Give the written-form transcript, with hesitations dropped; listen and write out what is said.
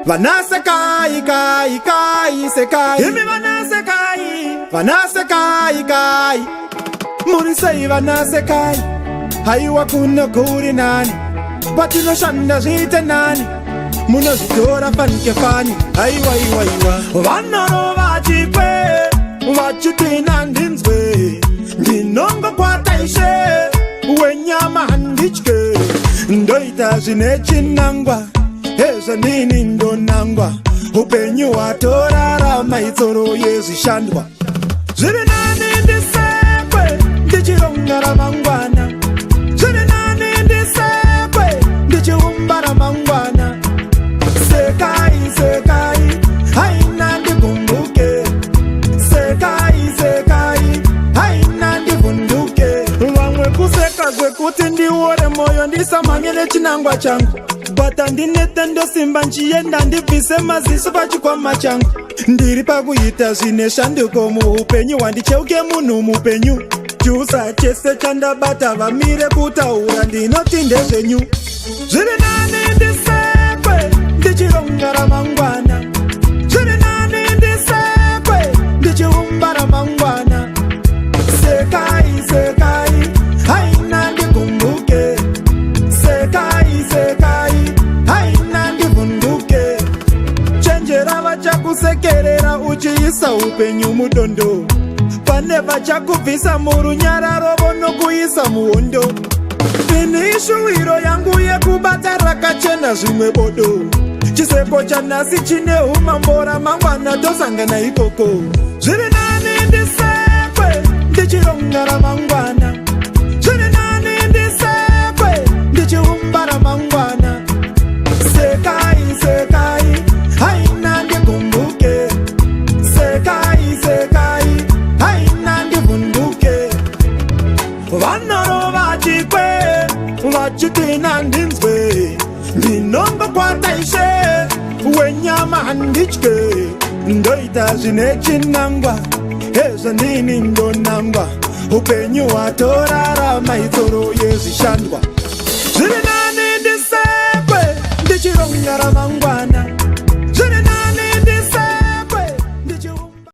vana sekai, kai, kai, sekai. Imi vana sekai, vana sekai, kai. Murisei vana sekai, haiwa kuna kuri nani. Patino shanda zite nani. Muno zitora fanke fani, haiwa, haiwa, haiwa. Vana no vachikwe, vachitina ndinzwe. Ndinongo kwa taishe, wenyama handichke. Ndoita zinechinangwa, eza nini ndonangwa. Upenyu watorara maitoro yezishandwa. Ziri nani ndisekwe, ndichirongara mangwana. Ziri nani ndisekwe, ndichiumbara mangwana. Sekai, sekai, haina ndikumbuke. Sekai, sekai, haina ndivunduke. Wamwe kuseka gwe kuti ndiwore moyo ndisamangele chinangwa changu. Bata ndinete ndo simba nchienda ndivise maziso pachikwama changu. Ndiri pakuita zvine shanduko muupenyu wandicheuke munhu mupenyu. Chusa chese chandabata vamire kutaura ndinoti ndezvenyu. Zviri nani ndisekwe ndichirongara mangwana. Zviri nani ndisekwe ndichiumbara mangwana. Sekai, sekai, haina ndikumbuke. Sekai, sekai, haina ndivunduke. Chenjera vachakusekerera uchiisa upenyu mudondo. Pane vachakubvisa murunyararo vonokuisa muhondo. Ini shuwiro yangu yekubata rakachena zvimwe bodo. Chiseko chanasi chine umambora mangwana tosangana ikoko. Zviri nani ndisekwe ndichirongara mangwana. Zviri nani ndisekwe ndichiumbara mangwana. Sekai, sekai, haina ndikumbuke. Sekai, sekai, haina ndivunduke. Vanaro vachikwe, vachitina ndinzwe. Ndinongo kwa taishe, wenyama handichke. Ndoita zinechinangwa, eza nini ndonangwa. Upenyu watorara maitoro yezishandwa.